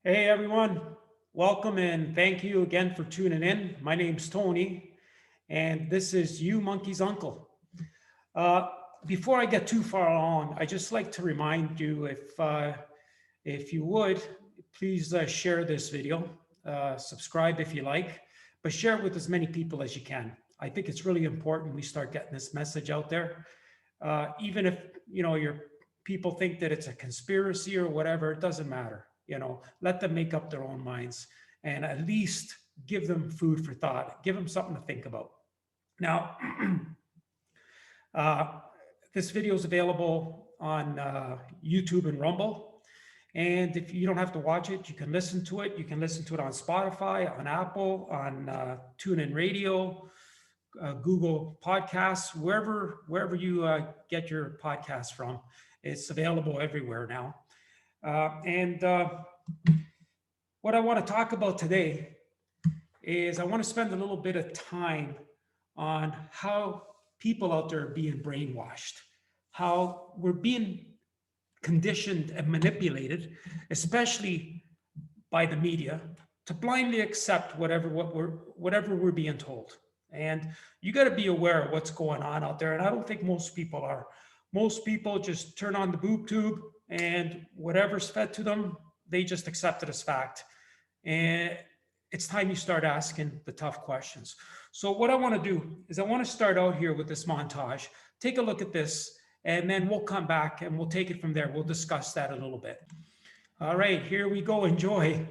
Hey everyone, welcome and thank you again for tuning in. My name's Tony and this is You Monkey's Uncle. Uh, Before I get too far on, I just like to remind you if you would, please share this video, subscribe if you like, but share it with as many people as you can. I think it's really important we start getting this message out there. Even if, your people think that it's a conspiracy or whatever, it doesn't matter. Let them make up their own minds and at least give them food for thought, give them something to think about. Now, uh, this video is available on YouTube and Rumble. And if you don't have to watch it, you can listen to it. You can listen to it on Spotify, on Apple, on TuneIn Radio, Google Podcasts, wherever you get your podcasts from. It's available everywhere now. And what I want to talk about today is I want to spend a little bit of time on how people out there are being brainwashed, how we're being conditioned and manipulated, especially by the media, to blindly accept whatever we're being told. And you got to be aware of what's going on out there. And I don't think most people are. Most people just turn on the boob tube and whatever's fed to them, they just accept it as fact. And it's time you start asking the tough questions. So what I want to do is I want to start out here with this montage. Take a look at this, and then we'll come back and we'll take it from there. We'll discuss that a little bit. All right, here we go. Enjoy.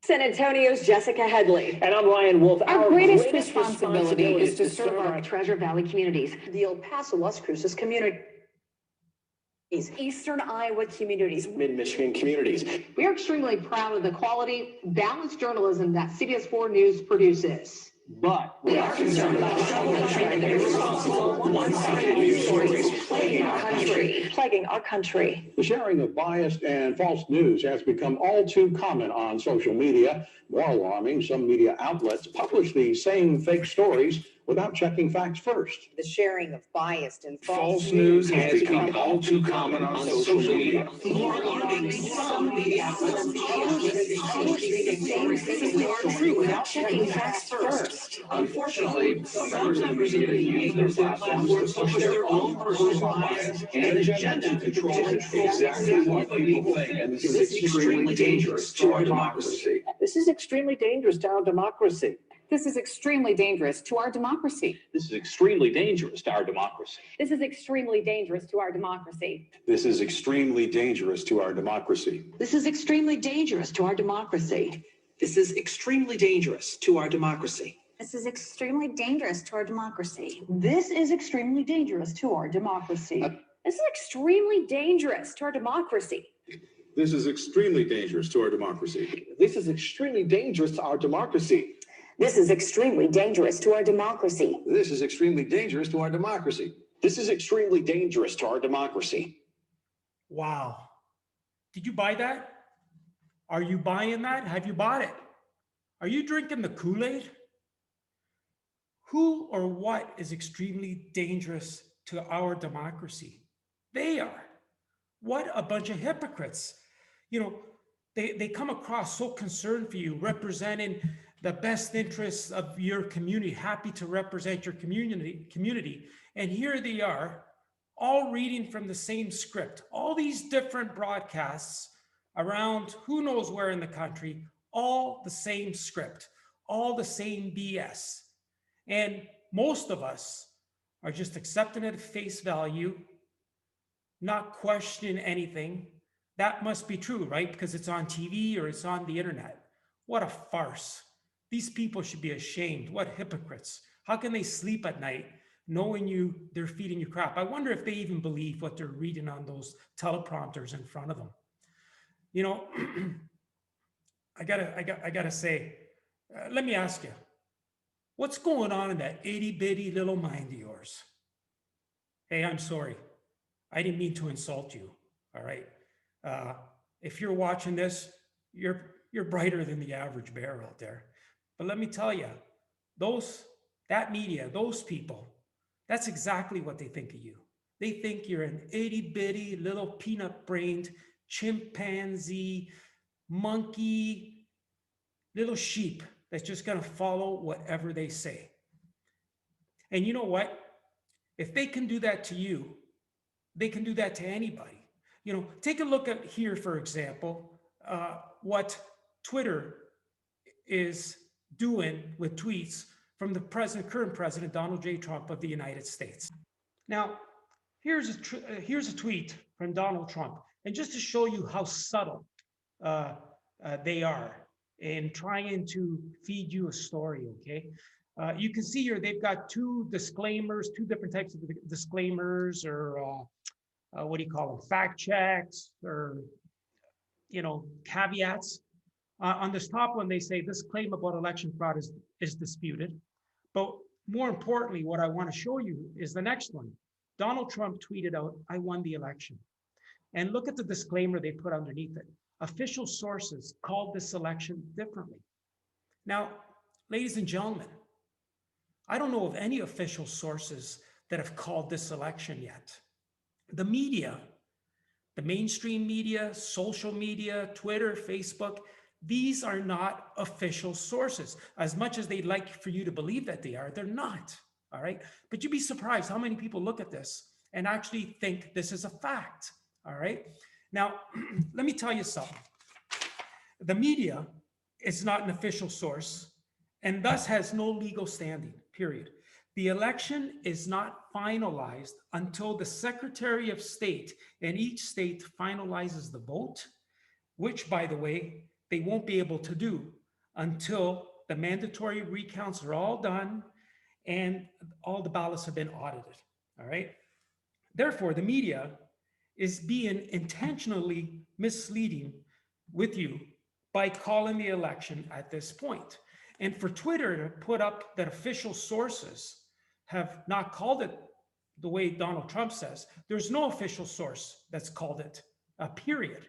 San Antonio's Jessica Headley. And I'm Ryan Wolf. Our greatest responsibility is to serve our Treasure Valley communities, the El Paso Las Cruces community, Eastern Iowa communities, Mid-Michigan communities. We are extremely proud of the quality, balanced journalism that CBS 4 News produces. But we are concerned about the irresponsible, one-sided news stories plaguing our country. The sharing of biased and false news has become all too common on social media. More alarming, some media outlets publish these same fake stories without checking facts first. The sharing of biased and false news has become all too common on social media. More alarming, some media outlets publish these same stories true without checking facts first. Unfortunately, some members of the media use their platforms to push their own personal bias and agenda to control exactly what people think. And this is extremely dangerous to our democracy. This is extremely dangerous to our democracy. This is extremely dangerous to our democracy. This is extremely dangerous to our democracy. This is extremely dangerous to our democracy. This is extremely dangerous to our democracy. This is extremely dangerous to our democracy. This is extremely dangerous to our democracy. This is extremely dangerous to our democracy. This is extremely dangerous to our democracy. This is extremely dangerous to our democracy. This is extremely dangerous to our democracy. This is extremely dangerous to our democracy. This is extremely dangerous to our democracy. This is extremely dangerous to our democracy. This is extremely dangerous to our democracy. Wow. Did you buy that? Are you buying that? Have you bought it? Are you drinking the Kool-Aid? Who or what is extremely dangerous to our democracy? They are. What a bunch of hypocrites. They come across so concerned for you, representing the best interests of your community, happy to represent your community. And here they are, all reading from the same script, all these different broadcasts around who knows where in the country, all the same script, all the same BS. And most of us are just accepting it at face value, not questioning anything. That must be true, right? Because it's on TV or it's on the internet. What a farce. These people should be ashamed. What hypocrites. How can they sleep at night knowing they're feeding you crap? I wonder if they even believe what they're reading on those teleprompters in front of them. I gotta say, let me ask you, what's going on in that itty bitty little mind of yours? Hey, I'm sorry. I didn't mean to insult you. All right. If you're watching this, you're brighter than the average bear out there. But let me tell you, that media, those people, that's exactly what they think of you. They think you're an itty bitty little peanut brained chimpanzee monkey, little sheep that's just going to follow whatever they say. And you know what? If they can do that to you, they can do that to anybody. You know, take a look at here, for example, what Twitter is doing with tweets from the current president, Donald J. Trump of the United States. Now, here's a tweet from Donald Trump. And just to show you how subtle they are in trying to feed you a story, okay? You can see here they've got two disclaimers, two different types of disclaimers, or what do you call them, fact checks, or caveats. On this top one, they say this claim about election fraud is disputed. But more importantly, what I want to show you is the next one. Donald Trump tweeted out, "I won the election." And look at the disclaimer they put underneath it. Official sources called this election differently. Now, ladies and gentlemen, I don't know of any official sources that have called this election yet. The media, the mainstream media, social media, Twitter, Facebook, these are not official sources. As much as they'd like for you to believe that they are, they're not, all right? But you'd be surprised how many people look at this and actually think this is a fact, all right? Now, let me tell you something. The media is not an official source and thus has no legal standing, period. The election is not finalized until the Secretary of State in each state finalizes the vote, which, by the way, they won't be able to do until the mandatory recounts are all done and all the ballots have been audited, all right? Therefore, the media is being intentionally misleading with you by calling the election at this point. And for Twitter to put up that official sources have not called it the way Donald Trump says, there's no official source that's called it, period.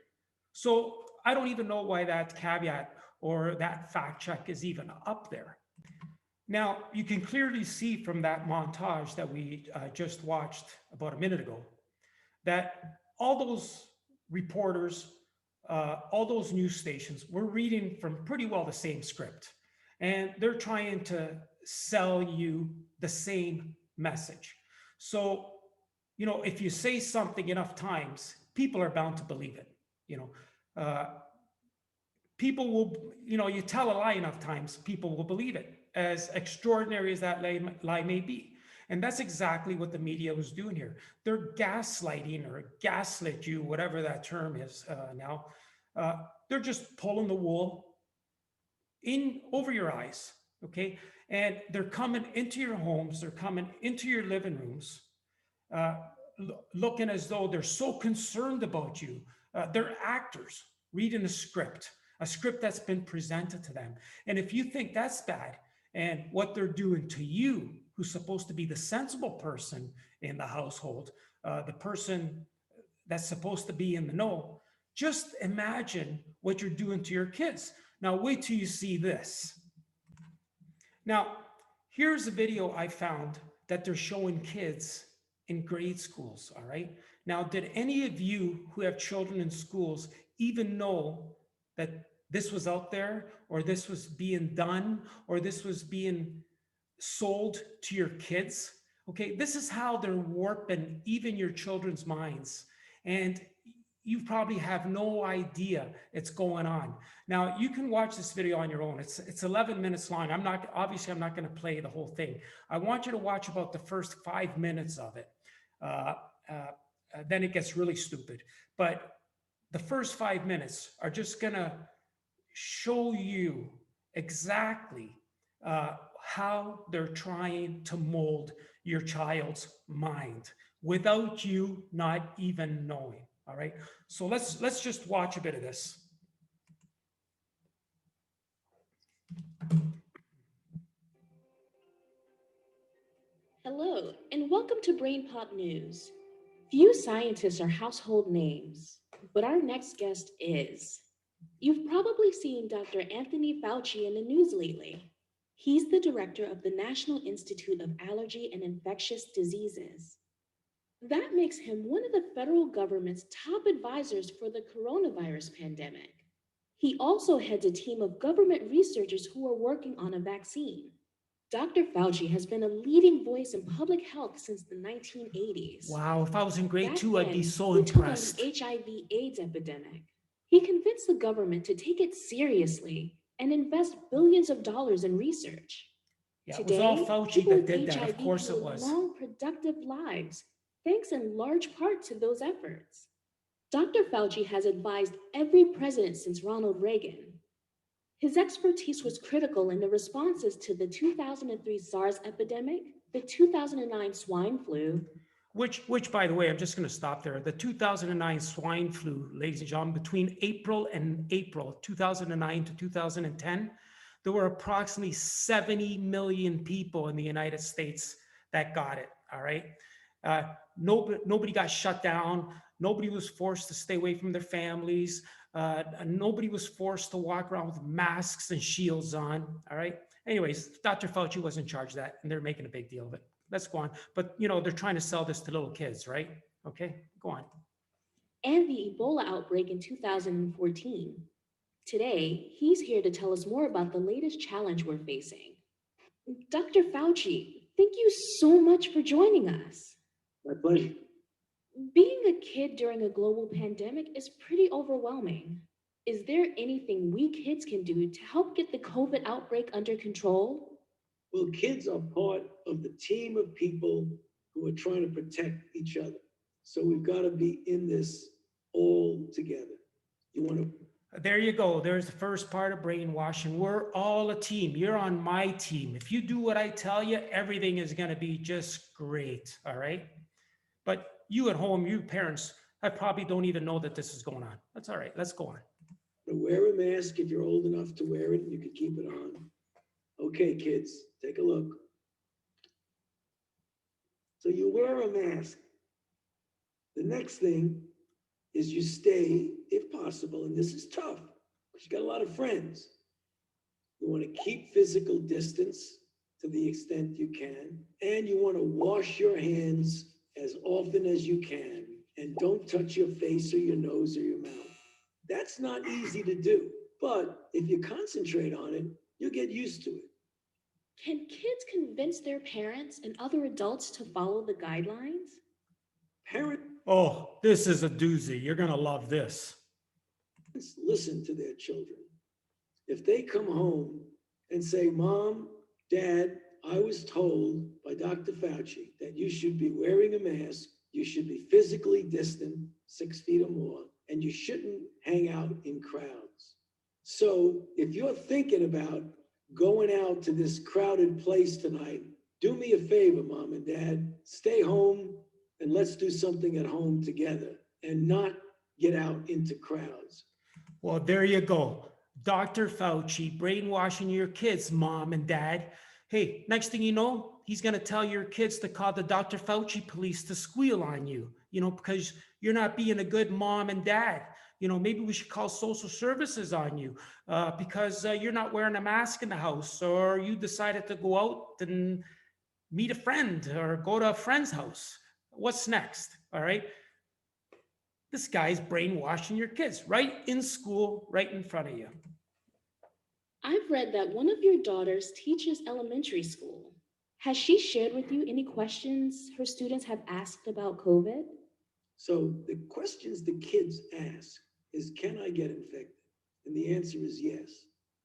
So I don't even know why that caveat or that fact check is even up there. Now, you can clearly see from that montage that we just watched about a minute ago that all those reporters, all those news stations were reading from pretty well the same script. And they're trying to sell you the same message. So, if you say something enough times, people are bound to believe it. People will, you tell a lie enough times, people will believe it, as extraordinary as that lie may be. And that's exactly what the media was doing here. They're gaslighting or gaslit you, whatever that term is now. They're just pulling the wool in over your eyes, okay? And they're coming into your homes, they're coming into your living rooms, looking as though they're so concerned about you. They're actors reading a script that's been presented to them. And if you think that's bad, and what they're doing to you, who's supposed to be the sensible person in the household, the person that's supposed to be in the know, just imagine what you're doing to your kids. Now, wait till you see this. Now, here's a video I found that they're showing kids in grade schools, all right? Now, did any of you who have children in schools even know that this was out there, or this was being done, or this was being sold to your kids? Okay, this is how they're warping even your children's minds. And you probably have no idea it's going on. Now, you can watch this video on your own. It's 11 minutes long. I'm not going to play the whole thing. I want you to watch about the first 5 minutes of it. Then it gets really stupid. But the first 5 minutes are just going to show you exactly how they're trying to mold your child's mind without you not even knowing. All right, so let's just watch a bit of this. Hello, and welcome to Brain Pop News. Few scientists are household names, but our next guest is. You've probably seen Dr. Anthony Fauci in the news lately. He's the director of the National Institute of Allergy and Infectious Diseases. That makes him one of the federal government's top advisors for the coronavirus pandemic. He also heads a team of government researchers who are working on a vaccine. Dr. Fauci has been a leading voice in public health since the 1980s. Wow, if I was in grade Back 2, I'd be then, so he took on impressed. the HIV/AIDS epidemic. He convinced the government to take it seriously and invest billions of dollars in research. Yeah, it Today, was all Fauci people that with did that. HIV Of course it live was. long, productive lives, thanks in large part to those efforts. Dr. Fauci has advised every president since Ronald Reagan. His expertise was critical in the responses to the 2003 SARS epidemic, the 2009 swine flu. Which, by the way, I'm just going to stop there. The 2009 swine flu, ladies and gentlemen, between April 2009 to 2010, there were approximately 70 million people in the United States that got it, all right? Nobody got shut down. Nobody was forced to stay away from their families. Nobody was forced to walk around with masks and shields on, all right? Anyways, Dr. Fauci was in charge of that, and they're making a big deal of it. Let's go on. But, you know, they're trying to sell this to little kids, right? Okay, go on. And the Ebola outbreak in 2014. Today, he's here to tell us more about the latest challenge we're facing. Dr. Fauci, thank you so much for joining us. My pleasure. Being a kid during a global pandemic is pretty overwhelming. Is there anything we kids can do to help get the COVID outbreak under control? Well, kids are part of the team of people who are trying to protect each other. So we've got to be in this all together. You want to? There you go. There's the first part of brainwashing. We're all a team. You're on my team. If you do what I tell you, everything is going to be just great. All right. But you at home, you parents, I probably don't even know that this is going on. That's all right. Let's go on. Wear a mask if you're old enough to wear it. You can keep it on. Okay, kids, take a look. So you wear a mask. The next thing is you stay, if possible, and this is tough because you got a lot of friends. You want to keep physical distance to the extent you can, and you want to wash your hands as often as you can, and don't touch your face or your nose or your mouth. That's not easy to do, but if you concentrate on it, you'll get used to it. Can kids convince their parents and other adults to follow the guidelines? Oh, this is a doozy. You're going to love this. Listen to their children. If they come home and say, Mom, Dad, I was told by Dr. Fauci that you should be wearing a mask, you should be physically distant, 6 feet or more, and you shouldn't hang out in crowds. So if you're thinking about going out to this crowded place tonight, do me a favor, Mom and Dad, stay home and let's do something at home together and not get out into crowds. Well, there you go. Dr. Fauci brainwashing your kids, Mom and Dad. Hey, next thing you know, he's going to tell your kids to call the Dr. Fauci police to squeal on you, you know, because you're not being a good mom and dad. You know, maybe we should call social services on you because you're not wearing a mask in the house, or you decided to go out and meet a friend or go to a friend's house. What's next? All right. This guy's brainwashing your kids right in school, right in front of you. I've read that one of your daughters teaches elementary school. Has she shared with you any questions her students have asked about COVID? So the questions the kids ask is, can I get infected? And the answer is yes.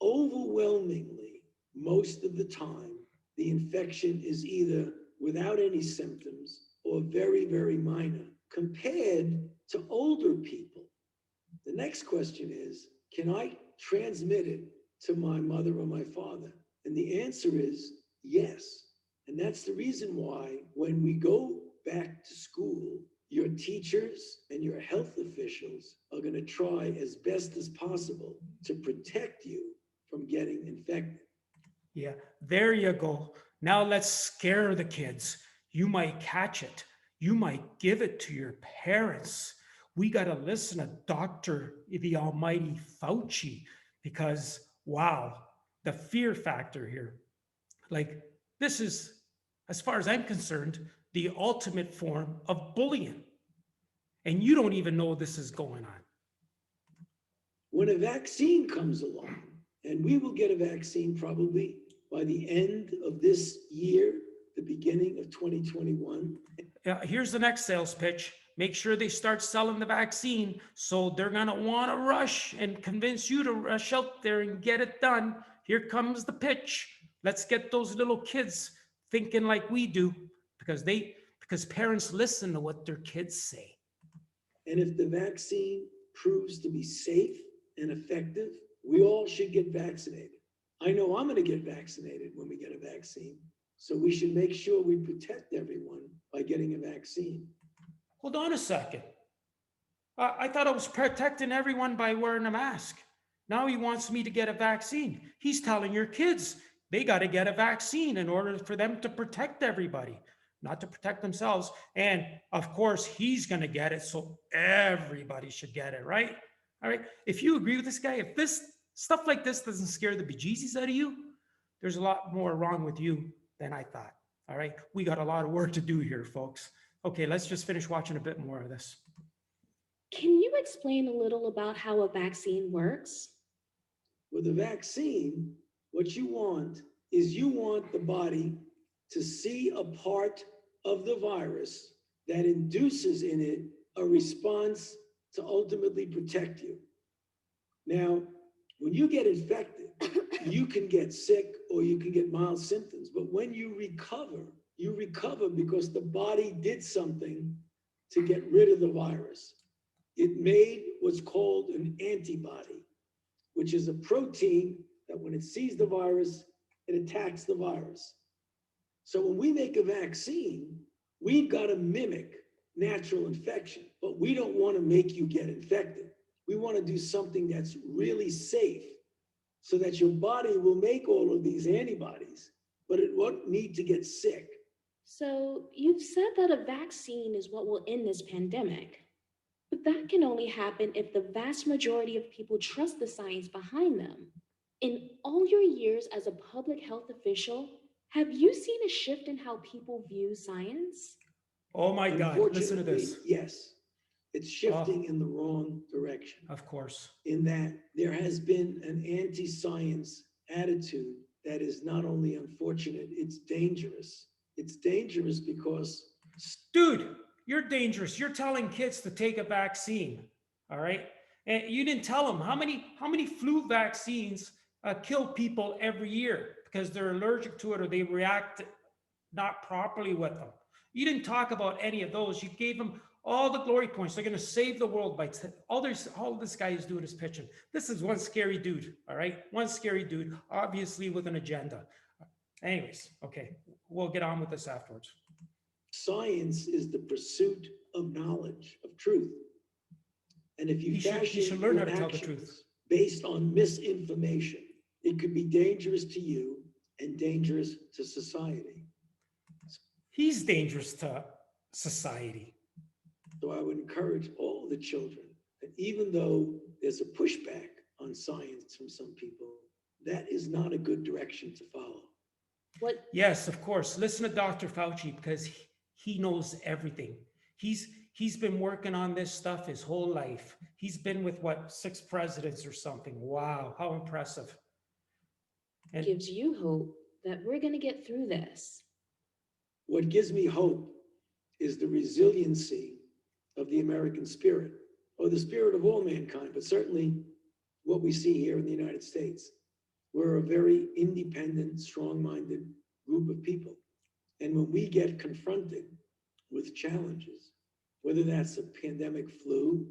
Overwhelmingly, most of the time, the infection is either without any symptoms or very, very minor compared to older people. The next question is, can I transmit it to my mother or my father? And the answer is yes. And that's the reason why when we go back to school, your teachers and your health officials are going to try as best as possible to protect you from getting infected. Yeah, there you go. Now let's scare the kids. You might catch it. You might give it to your parents. We got to listen to Dr. the Almighty Fauci because, wow, the fear factor here. Like, this is, as far as I'm concerned, the ultimate form of bullying. And you don't even know this is going on. When a vaccine comes along, and we will get a vaccine probably by the end of this year, the beginning of 2021. Here's the next sales pitch. Make sure they start selling the vaccine. So they're going to want to rush and convince you to rush out there and get it done. Here comes the pitch. Let's get those little kids thinking like we do, because parents listen to what their kids say. And if the vaccine proves to be safe and effective, we all should get vaccinated. I know I'm going to get vaccinated when we get a vaccine. So we should make sure we protect everyone by getting a vaccine. Hold on a second. I thought I was protecting everyone by wearing a mask. Now he wants me to get a vaccine. He's telling your kids they got to get a vaccine in order for them to protect everybody, not to protect themselves. And of course, he's going to get it. So everybody should get it, right? All right. If you agree with this guy, if this stuff like this doesn't scare the bejesus out of you, there's a lot more wrong with you than I thought. All right. We got a lot of work to do here, folks. Okay, let's just finish watching a bit more of this. Can you explain a little about how a vaccine works? With a vaccine, what you want is you want the body to see a part of the virus that induces in it a response to ultimately protect you. Now, when you get infected, you can get sick or you can get mild symptoms, but when you recover because the body did something to get rid of the virus. It made what's called an antibody, which is a protein that when it sees the virus, it attacks the virus. So when we make a vaccine, we've got to mimic natural infection, but we don't want to make you get infected. We want to do something that's really safe so that your body will make all of these antibodies, but it won't need to get sick. So you've said that a vaccine is what will end this pandemic. But that can only happen if the vast majority of people trust the science behind them. In all your years as a public health official, have you seen a shift in how people view science? Oh my God, listen to this. Yes, it's shifting in the wrong direction. Of course. In that there has been an anti-science attitude that is not only unfortunate, it's dangerous. It's dangerous because... Dude, you're dangerous. You're telling kids to take a vaccine, all right? And you didn't tell them how many flu vaccines kill people every year because they're allergic to it or they react not properly with them. You didn't talk about any of those. You gave them all the glory points. They're going to save the world by all this guy is doing is pitching. This is one scary dude, all right? One scary dude, obviously with an agenda. Anyways, okay, we'll get on with this afterwards. Science is the pursuit of knowledge, of truth. And if you should learn how to tell the truth based on misinformation, it could be dangerous to you and dangerous to society. He's dangerous to society. So I would encourage all the children that even though there's a pushback on science from some people, that is not a good direction to follow. What? Yes, of course. Listen to Dr. Fauci because he knows everything. He's been working on this stuff his whole life. He's been with 6 presidents or something. Wow, how impressive. And gives you hope that we're going to get through this. What gives me hope is the resiliency of the American spirit, or the spirit of all mankind, but certainly what we see here in the United States. We're a very independent, strong-minded group of people. And when we get confronted with challenges, whether that's a pandemic flu,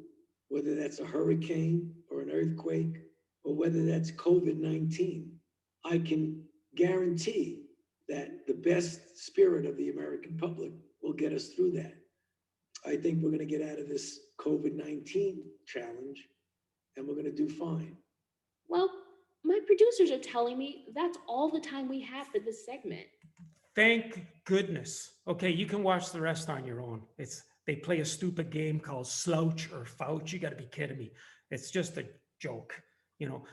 whether that's a hurricane or an earthquake, or whether that's COVID-19, I can guarantee that the best spirit of the American public will get us through that. I think we're going to get out of this COVID-19 challenge and we're going to do fine. Well, my producers are telling me that's all the time we have for this segment. Thank goodness. Okay, you can watch the rest on your own. They play a stupid game called Slouch or Fouch. You got to be kidding me. It's just a joke,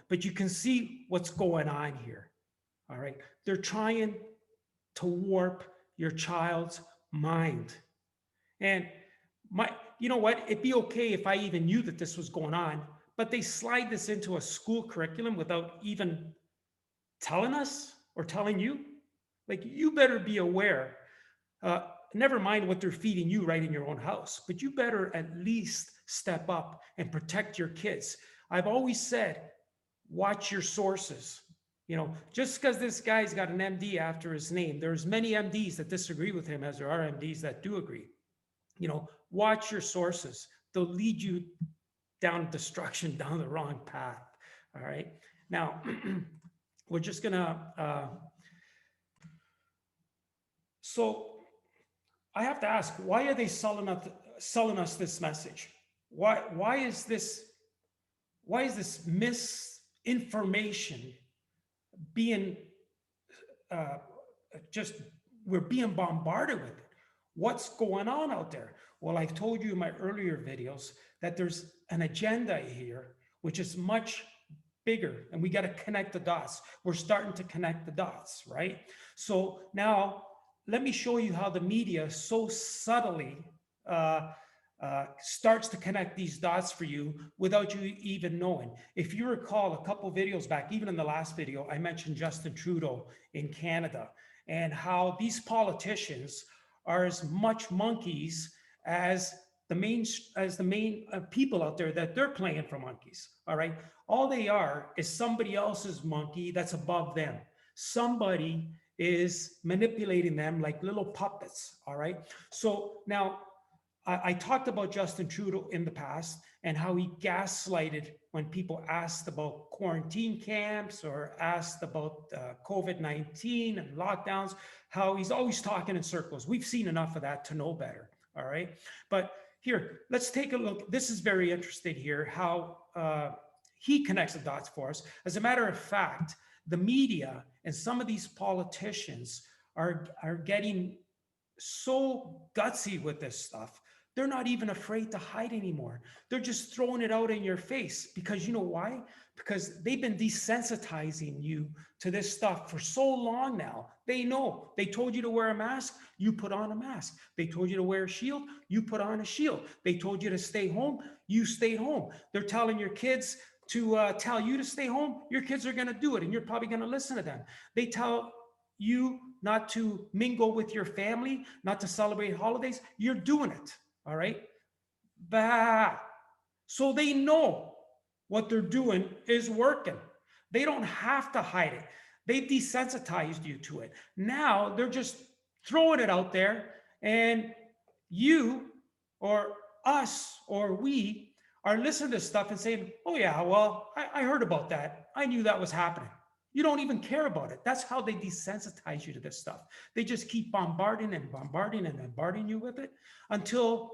but you can see what's going on here. All right. They're trying to warp your child's mind. And you know what? It'd be okay if I even knew that this was going on, but they slide this into a school curriculum without even telling us or telling you. Like, you better be aware. Never mind what they're feeding you right in your own house, but you better at least step up and protect your kids. I've always said, watch your sources. You know, just because this guy's got an MD after his name, there's many MDs that disagree with him, as there are MDs that do agree. You know, watch your sources. They'll lead you down destruction, down the wrong path. All right. Now, we're just gonna, so I have to ask, why are they selling us this message? Why is this misinformation being we're being bombarded with it? What's going on out there? Well, I've told you in my earlier videos that there's an agenda here, which is much bigger, and we got to connect the dots. We're starting to connect the dots, right? So now let me show you how the media so subtly starts to connect these dots for you without you even knowing. If you recall a couple videos back, even in the last video, I mentioned Justin Trudeau in Canada and how these politicians are as much monkeys as the main people out there that they're playing for monkeys. All right. All they are is somebody else's monkey that's above them. Somebody is manipulating them like little puppets. All right. So now I talked about Justin Trudeau in the past and how he gaslighted when people asked about quarantine camps or asked about COVID-19 and lockdowns, how he's always talking in circles. We've seen enough of that to know better. All right. But here, let's take a look. This is very interesting here, how he connects the dots for us. As a matter of fact, the media and some of these politicians are getting so gutsy with this stuff. They're not even afraid to hide anymore. They're just throwing it out in your face because you know why? Because they've been desensitizing you to this stuff for so long now. They know. They told you to wear a mask, you put on a mask. They told you to wear a shield, you put on a shield. They told you to stay home, you stayed home. They're telling your kids to tell you to stay home, your kids are going to do it and you're probably going to listen to them. They tell you not to mingle with your family, not to celebrate holidays, you're doing it. All right. Bah. So they know what they're doing is working. They don't have to hide it. They've desensitized you to it. Now they're just throwing it out there, and you or us or we are listening to stuff and saying, oh yeah, well, I heard about that. I knew that was happening. You don't even care about it. That's how they desensitize you to this stuff. They just keep bombarding and bombarding and bombarding you with it until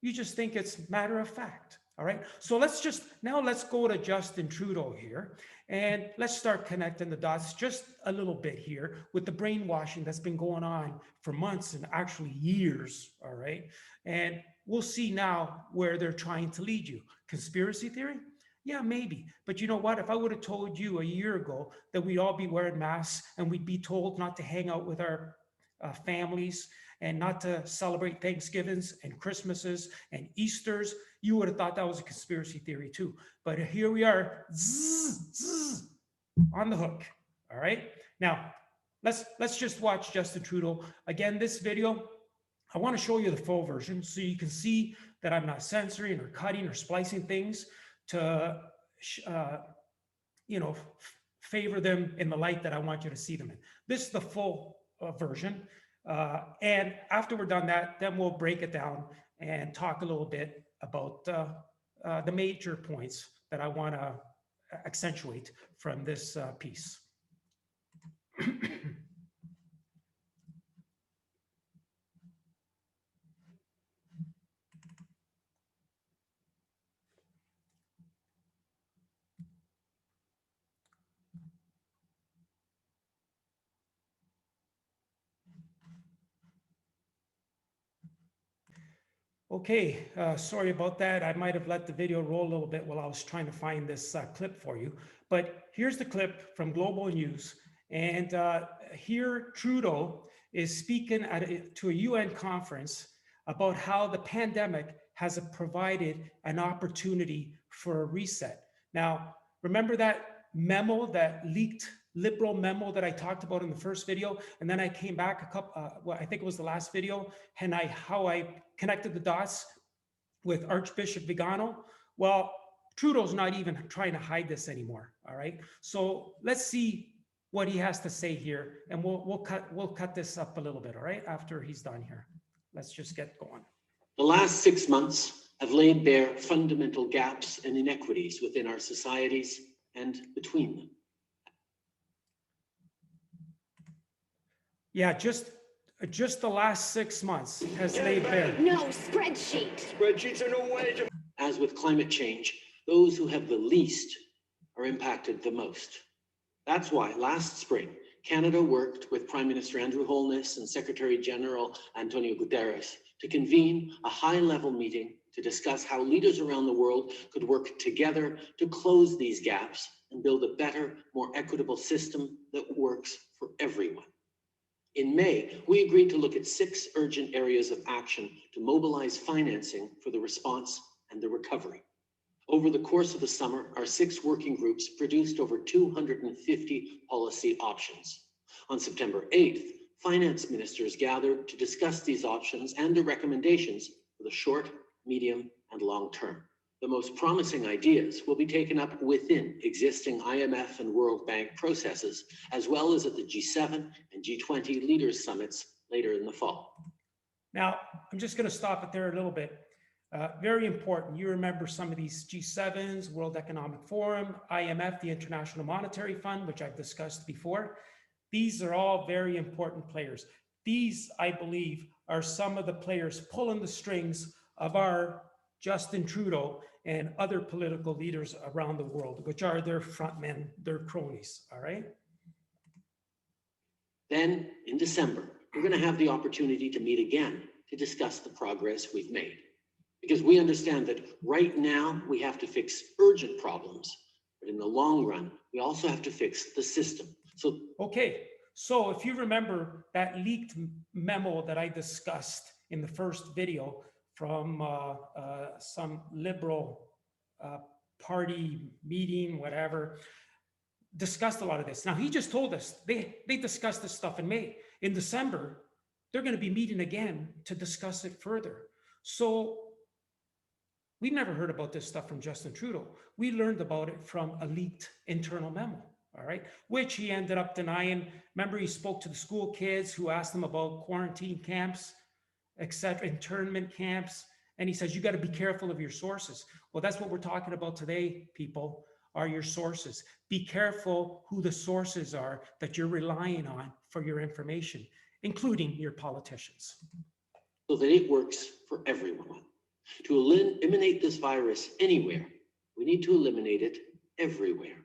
you just think it's matter of fact. All right. So let's go to Justin Trudeau here and let's start connecting the dots just a little bit here with the brainwashing that's been going on for months and actually years. All right. And we'll see now where they're trying to lead you. Conspiracy theory? Yeah, maybe. But you know what? If I would have told you a year ago that we'd all be wearing masks and we'd be told not to hang out with our families and not to celebrate Thanksgivings and Christmases and Easters, you would have thought that was a conspiracy theory too. But here we are, on the hook. All right. Now, let's just watch Justin Trudeau. Again, this video, I want to show you the full version so you can see that I'm not censoring or cutting or splicing things to, favor them in the light that I want you to see them in. This is the full version. And after we're done that, then we'll break it down and talk a little bit about the major points that I want to accentuate from this piece. Okay, sorry about that. I might have let the video roll a little bit while I was trying to find this clip for you. But here's the clip from Global News. And here Trudeau is speaking to a UN conference about how the pandemic has provided an opportunity for a reset. Now, remember that memo, that leaked liberal memo that I talked about in the first video? And then I came back a couple, well, I think it was the last video, and how I connected the dots with Archbishop Vigano. Well, Trudeau's not even trying to hide this anymore. All right. So let's see what he has to say here, and we'll cut this up a little bit. All right, after he's done here. Let's just get going. The last 6 months have laid bare fundamental gaps and inequities within our societies and between them. Yeah, just the last 6 months has laid bare. No spreadsheet. Spreadsheets are no way to... As with climate change, those who have the least are impacted the most. That's why last spring, Canada worked with Prime Minister Andrew Holness and Secretary General Antonio Guterres to convene a high-level meeting to discuss how leaders around the world could work together to close these gaps and build a better, more equitable system that works for everyone. In May, we agreed to look at 6 urgent areas of action to mobilize financing for the response and the recovery. Over the course of the summer, our 6 working groups produced over 250 policy options. On September 8th, finance ministers gathered to discuss these options and the recommendations for the short, medium, and long term. The most promising ideas will be taken up within existing IMF and World Bank processes, as well as at the G7 and G20 leaders summits later in the fall. Now, I'm just going to stop it there a little bit. Very important. You remember some of these G7s, World Economic Forum, IMF, the International Monetary Fund, which I've discussed before. These are all very important players. These, I believe, are some of the players pulling the strings of our Justin Trudeau and other political leaders around the world, which are their frontmen, their cronies, all right? Then, in December, we're going to have the opportunity to meet again to discuss the progress we've made. Because we understand that right now we have to fix urgent problems, but in the long run, we also have to fix the system. Okay, so if you remember that leaked memo that I discussed in the first video from some liberal party meeting, whatever, discussed a lot of this. Now, he just told us they discussed this stuff in May. In December, they're going to be meeting again to discuss it further. So we never heard about this stuff from Justin Trudeau. We learned about it from a leaked internal memo, all right, which he ended up denying. Remember, he spoke to the school kids who asked them about quarantine camps, etc., internment camps, and he says, you got to be careful of your sources. Well, that's what we're talking about today, people, are your sources. Be careful who the sources are that you're relying on for your information, including your politicians. So that it works for everyone. To eliminate this virus anywhere, we need to eliminate it everywhere.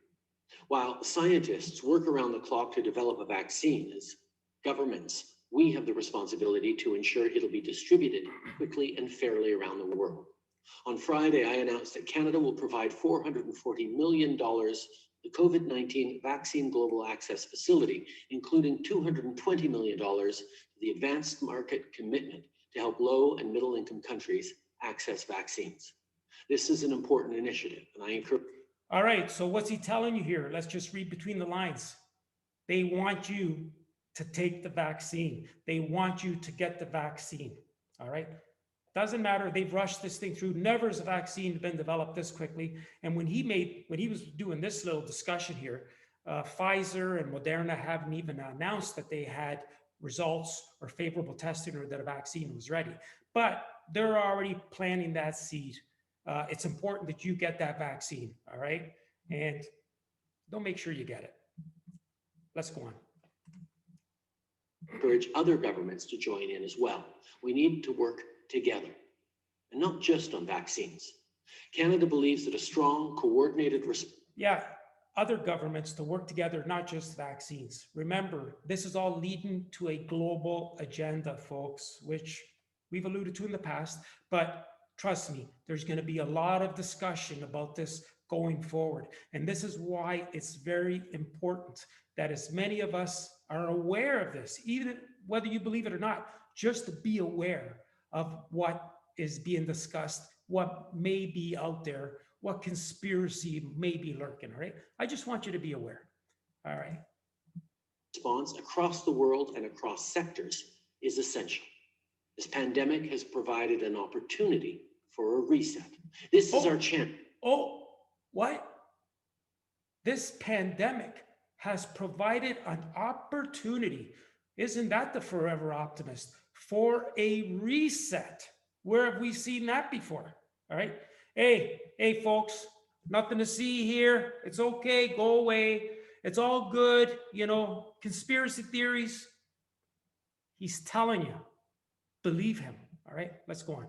While scientists work around the clock to develop a vaccine, as governments, we have the responsibility to ensure it'll be distributed quickly and fairly around the world. On Friday, I announced that Canada will provide $440 million to the COVID-19 Vaccine Global Access Facility, including $220 million to the Advanced Market Commitment to help low and middle income countries access vaccines. This is an important initiative, and I encourage... All right, so what's he telling you here? Let's just read between the lines. They want you to take the vaccine. They want you to get the vaccine, all right? Doesn't matter, they've rushed this thing through. Never has a vaccine been developed this quickly. And when he was doing this little discussion here, Pfizer and Moderna haven't even announced that they had results or favorable testing or that a vaccine was ready. But they're already planting that seed. It's important that you get that vaccine, all right? And they'll make sure you get it. Let's go on. Encourage other governments to join in as well. We need to work together, and not just on vaccines. Canada believes that a strong, coordinated response... Yeah, other governments to work together, not just vaccines. Remember, this is all leading to a global agenda, folks, which we've alluded to in the past, but trust me, there's going to be a lot of discussion about this going forward. And this is why it's very important that as many of us are aware of this, even whether you believe it or not, just to be aware of what is being discussed, what may be out there, what conspiracy may be lurking, all right? I just want you to be aware, all right? Response across the world and across sectors is essential. This pandemic has provided an opportunity for a reset. This is our chance. Oh, what? This pandemic has provided an opportunity, isn't that the forever optimist, for a reset? Where have we seen that before? All right. Hey, folks, nothing to see here. It's okay. Go away. It's all good. You know, conspiracy theories. He's telling you, believe him. All right. Let's go on.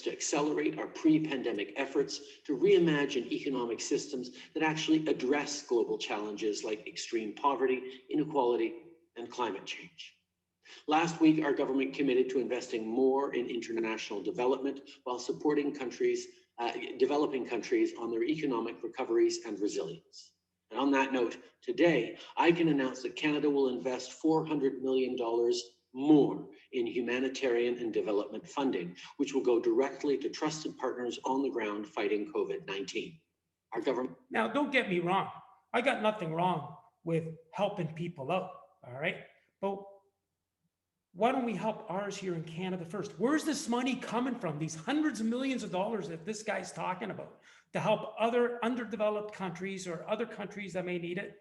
To accelerate our pre-pandemic efforts to reimagine economic systems that actually address global challenges like extreme poverty, inequality, and climate change. Last week, our government committed to investing more in international development while supporting developing countries on their economic recoveries and resilience. And on that note, today, I can announce that Canada will invest $400 million more in humanitarian and development funding, which will go directly to trusted partners on the ground fighting COVID-19. Our government... Now, don't get me wrong. I got nothing wrong with helping people out, all right? But why don't we help ours here in Canada first? Where's this money coming from? These hundreds of millions of dollars that this guy's talking about to help other underdeveloped countries or other countries that may need it?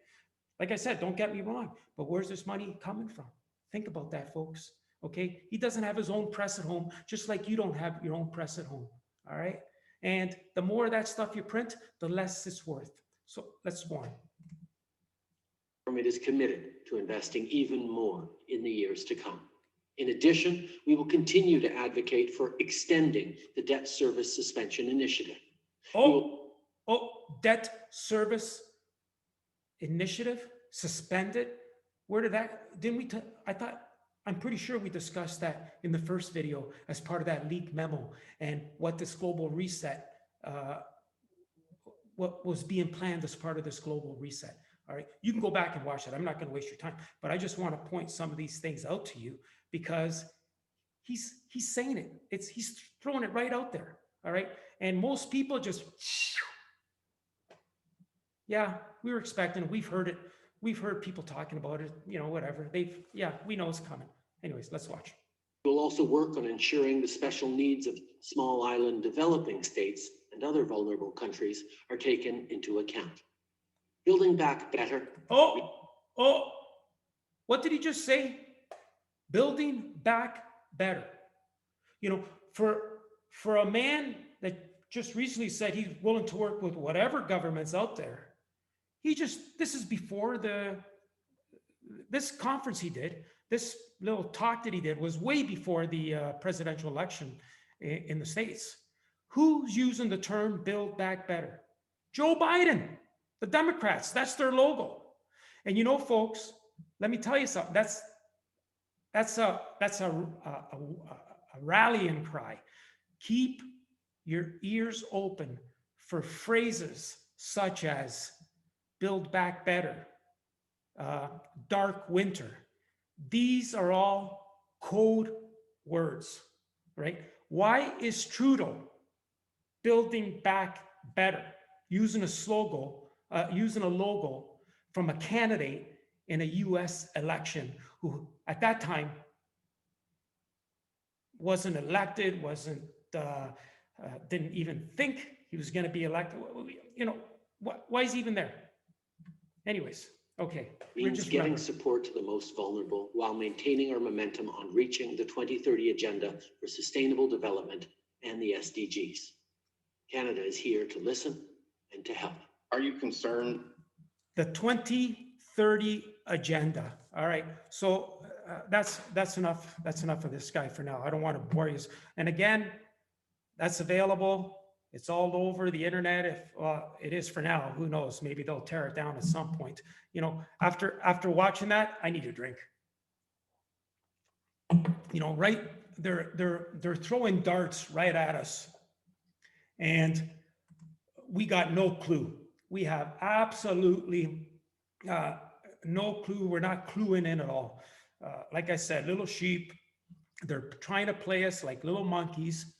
Like I said, don't get me wrong, but where's this money coming from? Think about that, folks. Okay, he doesn't have his own press at home, just like you don't have your own press at home. All right, and the more of that stuff you print, the less it's worth. So let's go on. Government is committed to investing even more in the years to come. In addition, we will continue to advocate for extending the debt service suspension initiative. Debt service initiative suspended. Where did that? Didn't we? I'm pretty sure we discussed that in the first video as part of that leaked memo and what this global reset, what was being planned as part of this global reset. All right, you can go back and watch that. I'm not going to waste your time, but I just want to point some of these things out to you because he's saying it. He's throwing it right out there. All right, and most people just, yeah, we were expecting it. We've heard it. We've heard people talking about it, you know, whatever. We know it's coming. Anyways, let's watch. We'll also work on ensuring the special needs of small island developing states and other vulnerable countries are taken into account. Building back better. What did he just say? Building back better. You know, for a man that just recently said he's willing to work with whatever government's out there, this is before this conference he did, this little talk that he did was way before the presidential election in the States. Who's using the term build back better? Joe Biden, the Democrats, that's their logo. And you know, folks, let me tell you something, that's a rallying cry. Keep your ears open for phrases such as build back better, dark winter. These are all code words, right? Why is Trudeau building back better, using a logo from a candidate in a US election who at that time wasn't elected, didn't even think he was going to be elected? You know, why is he even there? Anyways, okay. Means getting support to the most vulnerable while maintaining our momentum on reaching the 2030 Agenda for Sustainable Development and the SDGs. Canada is here to listen and to help. Are you concerned? The 2030 Agenda. All right. So that's enough. That's enough of this guy for now. I don't want to bore you. And again, that's available. It's all over the internet. If it is for now, who knows? Maybe they'll tear it down at some point. You know, after watching that, I need a drink. You know, right? They're throwing darts right at us, and we got no clue. We have absolutely no clue. We're not cluing in at all. Like I said, little sheep. They're trying to play us like little monkeys.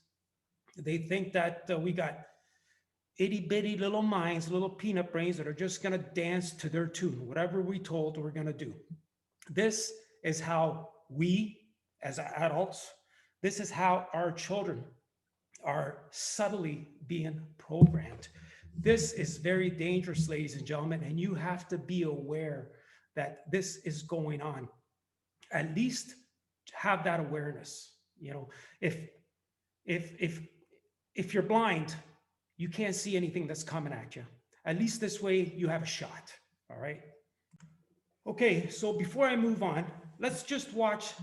They think that we got itty bitty little minds, little peanut brains that are just going to dance to their tune, whatever we told we're going to do. This is how we, as adults, this is how our children are subtly being programmed. This is very dangerous, ladies and gentlemen, and you have to be aware that this is going on. At least have that awareness. You know, if you're blind, you can't see anything that's coming at you. At least this way you have a shot. All right. Okay, so before I move on, let's just watch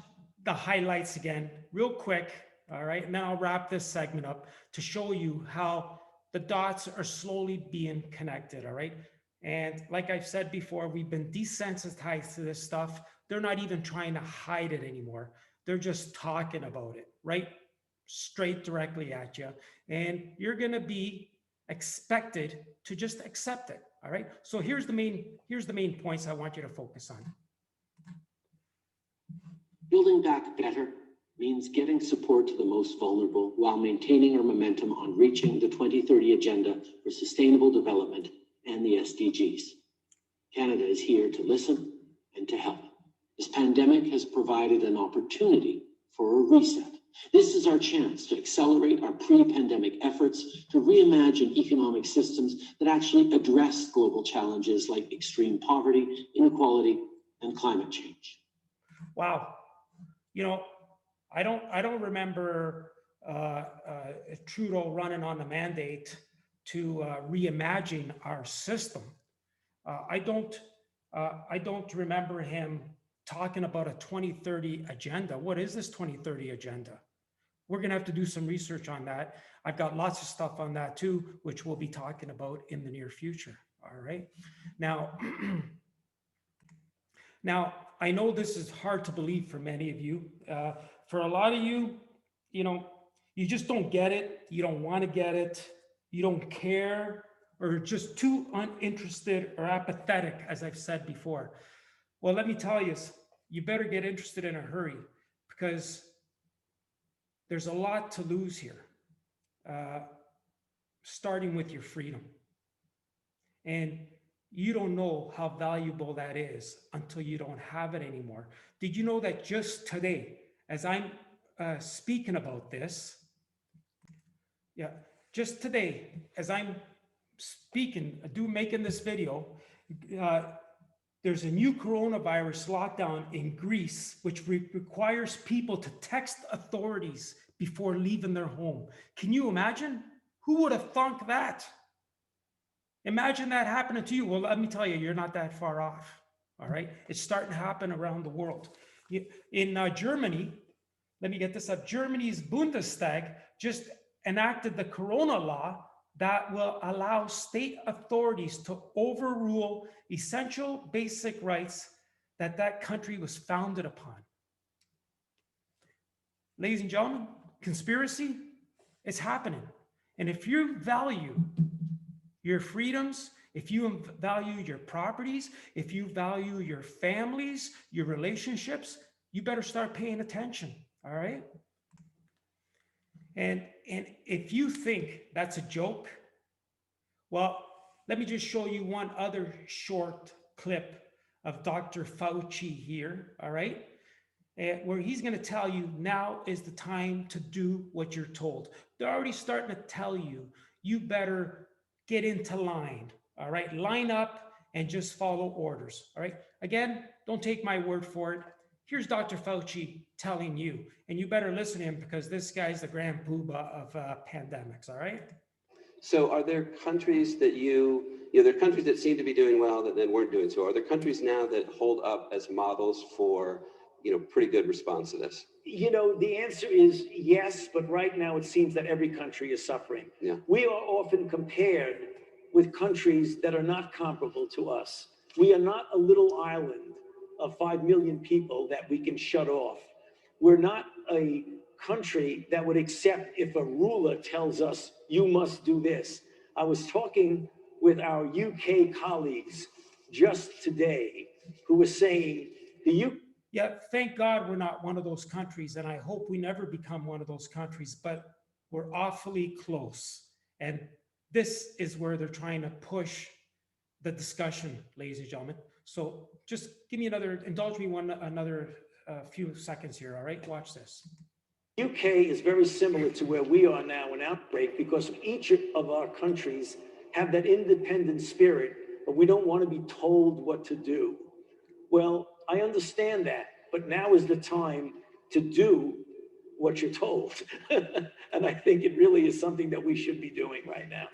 the highlights again real quick. All right, and then I'll wrap this segment up to show you how the dots are slowly being connected. All right. And like I've said before, we've been desensitized to this stuff. They're not even trying to hide it anymore. They're just talking about it, right? Straight directly at you. And you're going to be expected to just accept it. All right. So here's the main points I want you to focus on. Building back better means getting support to the most vulnerable while maintaining our momentum on reaching the 2030 Agenda for Sustainable Development and the SDGs. Canada is here to listen and to help. This pandemic has provided an opportunity for a reset. This is our chance to accelerate our pre-pandemic efforts to reimagine economic systems that actually address global challenges like extreme poverty, inequality, and climate change. Wow. You know, I don't remember Trudeau running on the mandate to reimagine our system. I don't remember him talking about a 2030 agenda. What is this 2030 agenda? We're going to have to do some research on that. I've got lots of stuff on that too, which we'll be talking about in the near future. All right. Now, I know this is hard to believe for many of you. For a lot of you, you know, you just don't get it. You don't want to get it. You don't care, or just too uninterested or apathetic, as I've said before. Well, let me tell you, you better get interested in a hurry, because there's a lot to lose here, starting with your freedom. And you don't know how valuable that is until you don't have it anymore. Did you know that just today, as I'm speaking about this, just today, as I'm making this video, there's a new coronavirus lockdown in Greece, which requires people to text authorities before leaving their home. Can you imagine? Who would have thunk that? Imagine that happening to you. Well, let me tell you, you're not that far off. All right. It's starting to happen around the world. In Germany, let me get this up. Germany's Bundestag just enacted the Corona law that will allow state authorities to overrule essential basic rights that country was founded upon. Ladies and gentlemen, conspiracy is happening. And if you value your freedoms, if you value your properties, if you value your families, your relationships, you better start paying attention, all right? And if you think that's a joke, well, let me just show you one other short clip of Dr. Fauci here, all right? Where he's going to tell you now is the time to do what you're told. They're already starting to tell you, you better get into line, all right? Line up and just follow orders, all right? Again, don't take my word for it. Here's Dr. Fauci telling you, and you better listen to him, because this guy's the grand poobah of pandemics, all right? So are there countries that there are countries that seem to be doing well that then weren't doing so? Are there countries now that hold up as models for, pretty good response to this? The answer is yes, but right now it seems that every country is suffering. Yeah. We are often compared with countries that are not comparable to us. We are not a little island of 5 million people that we can shut off. We're not a country that would accept if a ruler tells us, you must do this. I was talking with our UK colleagues just today who were saying, yeah, thank God we're not one of those countries, and I hope we never become one of those countries, but we're awfully close. And this is where they're trying to push the discussion, ladies and gentlemen. So just give me indulge me another few seconds here, all right? Watch this. UK is very similar to where we are now in outbreak because each of our countries have that independent spirit, but we don't want to be told what to do. Well, I understand that, but now is the time to do what you're told. And I think it really is something that we should be doing right now.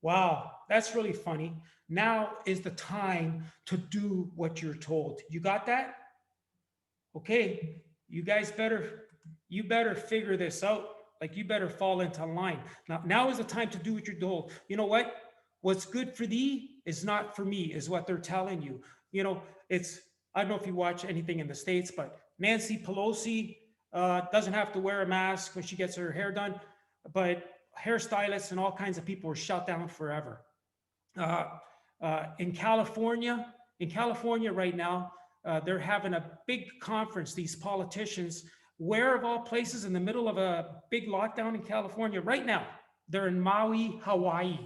Wow, that's really funny. Now is the time to do what you're told. You got that? Okay, you guys better figure this out. Like, you better fall into line. Now is the time to do what you're told. You know what? What's good for thee is not for me, is what they're telling you. You know, I don't know if you watch anything in the States, but Nancy Pelosi doesn't have to wear a mask when she gets her hair done, but hairstylists and all kinds of people were shut down forever. In California right now, they're having a big conference, these politicians, where of all places, in the middle of a big lockdown in California right now, they're in Maui, Hawaii,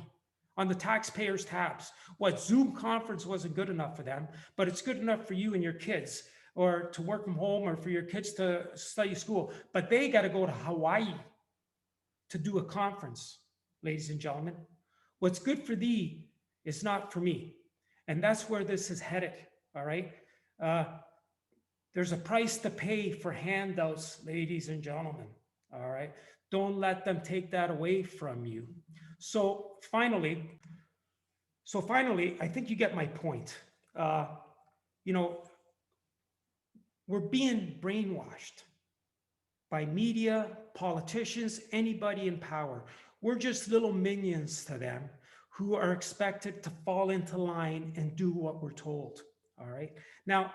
on the taxpayers' tabs. What, Zoom conference wasn't good enough for them, but it's good enough for you and your kids, or to work from home, or for your kids to study school. But they got to go to Hawaii to do a conference, ladies and gentlemen. What's good for thee is not for me. And that's where this is headed, all right? There's a price to pay for handouts, ladies and gentlemen, all right? Don't let them take that away from you. So finally, I think you get my point. You know, we're being brainwashed by media, politicians, anybody in power. We're just little minions to them who are expected to fall into line and do what we're told, all right? Now,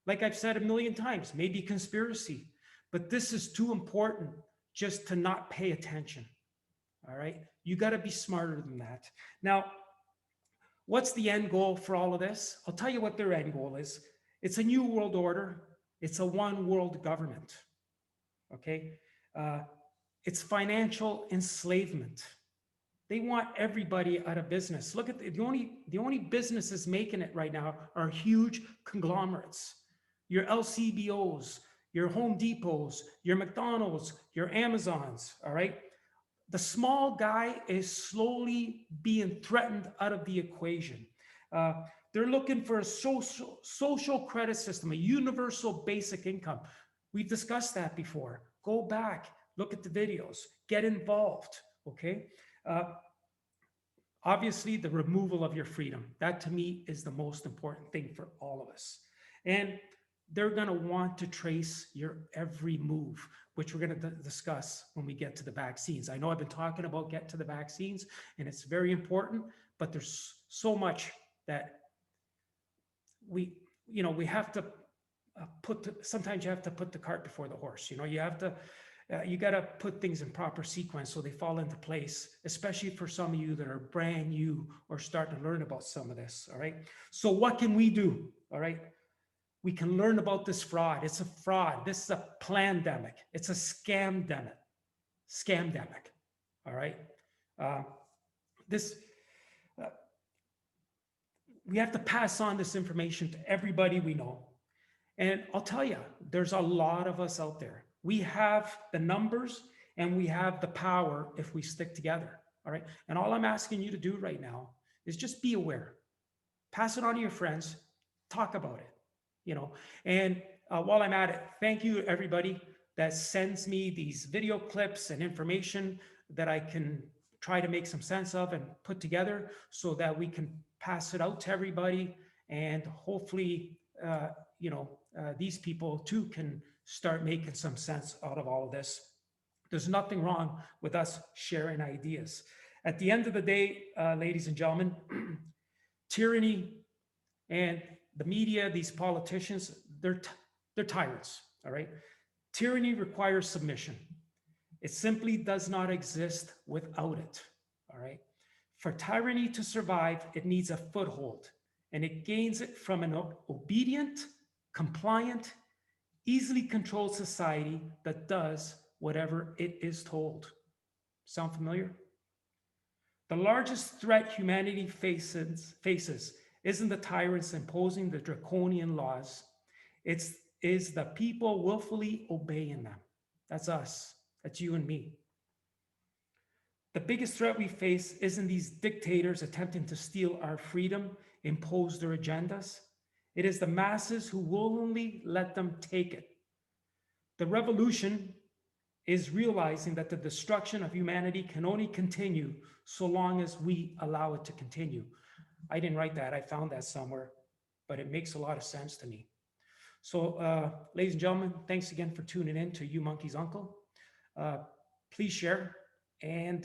like I've said a million times, maybe conspiracy, but this is too important just to not pay attention, all right? You got to be smarter than that. Now, what's the end goal for all of this? I'll tell you what their end goal is. It's a new world order. It's a one world government, okay? It's financial enslavement. They want everybody out of business. Look at the only businesses making it right now are huge conglomerates. Your LCBOs, your Home Depots, your McDonald's, your Amazons, all right? The small guy is slowly being threatened out of the equation. They're looking for a social credit system, a universal basic income. We've discussed that before. Go back, look at the videos, get involved, okay? Obviously, the removal of your freedom. That, to me, is the most important thing for all of us. And they're going to want to trace your every move, which we're going to discuss when we get to the vaccines. I know I've been talking about get to the vaccines, and it's very important, but there's so much that we have to sometimes you have to put the cart before the horse. You know, you have to, you got to put things in proper sequence so they fall into place, especially for some of you that are brand new or starting to learn about some of this. All right. So what can we do? All right. We can learn about this fraud. It's a fraud. This is a plandemic. It's a scamdemic. All right. We have to pass on this information to everybody we know. And I'll tell you, there's a lot of us out there. We have the numbers and we have the power if we stick together. All right. And all I'm asking you to do right now is just be aware. Pass it on to your friends. Talk about it. You know, and while I'm at it, thank you everybody that sends me these video clips and information that I can try to make some sense of and put together so that we can pass it out to everybody, and hopefully these people too can start making some sense out of all of this. There's nothing wrong with us sharing ideas. At the end of the day, ladies and gentlemen, tyranny and the media, these politicians, they're tyrants, all right? Tyranny requires submission. It simply does not exist without it, all right? For tyranny to survive, it needs a foothold, and it gains it from an obedient, compliant, easily controlled society that does whatever it is told. Sound familiar? The largest threat humanity faces isn't the tyrants imposing the draconian laws. Is the people willfully obeying them. That's us. That's you and me. The biggest threat we face isn't these dictators attempting to steal our freedom, impose their agendas. It is the masses who willingly let them take it. The revolution is realizing that the destruction of humanity can only continue so long as we allow it to continue. I didn't write that. I found that somewhere, but it makes a lot of sense to me. So, ladies and gentlemen, thanks again for tuning in to You Monkey's Uncle. Please share and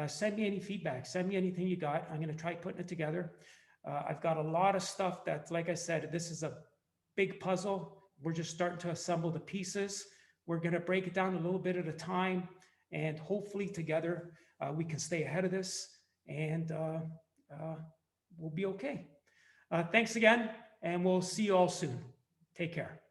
send me any feedback. Send me anything you got. I'm going to try putting it together. I've got a lot of stuff that, like I said, this is a big puzzle. We're just starting to assemble the pieces. We're going to break it down a little bit at a time, and hopefully together we can stay ahead of this, and we'll be okay. Thanks again, and we'll see you all soon. Take care.